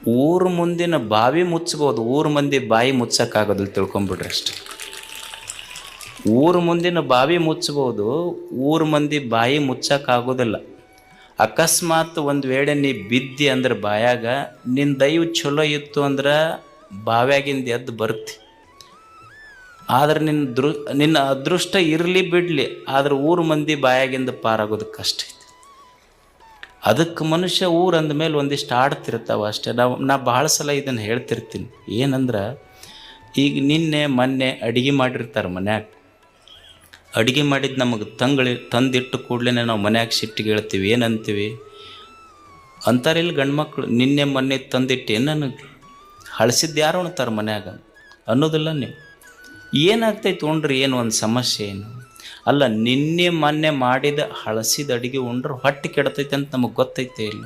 ಊರ ಮುಂದಿನ ಬಾವಿ ಮುಚ್ಚಬೋದು, ಊರ ಮಂದಿ ಬಾಯಿ ಮುಚ್ಚಕ್ಕಾಗೋದಿಲ್ಲ, ತಿಳ್ಕೊಂಬಿಡ್ರಿ ಅಷ್ಟೆ. ಊರ ಮುಂದಿನ ಬಾವಿ ಮುಚ್ಚಬೋದು, ಊರ ಮಂದಿ ಬಾಯಿ ಮುಚ್ಚಕ್ಕಾಗೋದಿಲ್ಲ. ಅಕಸ್ಮಾತ್ ಒಂದು ವೇಳೆ ನೀ ಬಿದ್ದಿ ಅಂದ್ರೆ ಬಾಯಾಗ, ನಿನ್ನ ದೈವ ಚಲೋ ಇತ್ತು ಅಂದ್ರೆ ಬಾವ್ಯಾಗಿಂದ ಎದ್ದು ಬರ್ತಿ. ಆದ್ರೆ ನಿನ್ನ ಅದೃಷ್ಟ ಇರಲಿ ಬಿಡಲಿ, ಆದ್ರೆ ಊರು ಮಂದಿ ಬಾಯಾಗಿಂದ ಪಾರಾಗೋದಕ್ಕೆ ಕಷ್ಟ ಐತಿ. ಅದಕ್ಕೆ ಮನುಷ್ಯ ಊರು ಅಂದಮೇಲೆ ಒಂದಿಷ್ಟು ಆಡ್ತಿರ್ತಾವೆ ಅಷ್ಟೇ. ನಾ ಭಾಳ ಸಲ ಇದನ್ನು ಹೇಳ್ತಿರ್ತೀನಿ. ಏನಂದ್ರೆ, ಈಗ ನಿನ್ನೆ ಮೊನ್ನೆ ಅಡುಗೆ ಮಾಡಿರ್ತಾರೆ ಮನ್ಯಾಗ. ಅಡುಗೆ ಮಾಡಿದ್ದು ನಮಗೆ ತಂದಿಟ್ಟು ಕೂಡಲೇ ನಾವು ಮನ್ಯಾಗ ಸಿಟ್ಟಿಗೆ ಹೇಳ್ತೀವಿ. ಏನಂತೀವಿ ಅಂತಾರಿಲ್ಲ ಗಂಡ್ಮಕ್ಳು, ನಿನ್ನೆ ಮೊನ್ನೆ ತಂದಿಟ್ಟು ಏನು ನನಗೆ ಹಳಸಿದ್ದು ಯಾರು ಉಣ್ತಾರೆ ಮನ್ಯಾಗ ಅನ್ನೋದಿಲ್ಲ ನೀವು. ಏನಾಗ್ತೈತೆ ಉಣ್ರಿ, ಏನು ಒಂದು ಸಮಸ್ಯೆ ಏನು ಅಲ್ಲ. ನಿನ್ನೆ ಮೊನ್ನೆ ಮಾಡಿದ ಹಳಸಿದ ಅಡುಗೆ ಉಂಡ್ರೆ ಹೊಟ್ಟೆ ಕೆಡ್ತೈತೆ ಅಂತ ನಮಗೆ ಗೊತ್ತೈತೆ ಇಲ್ಲ.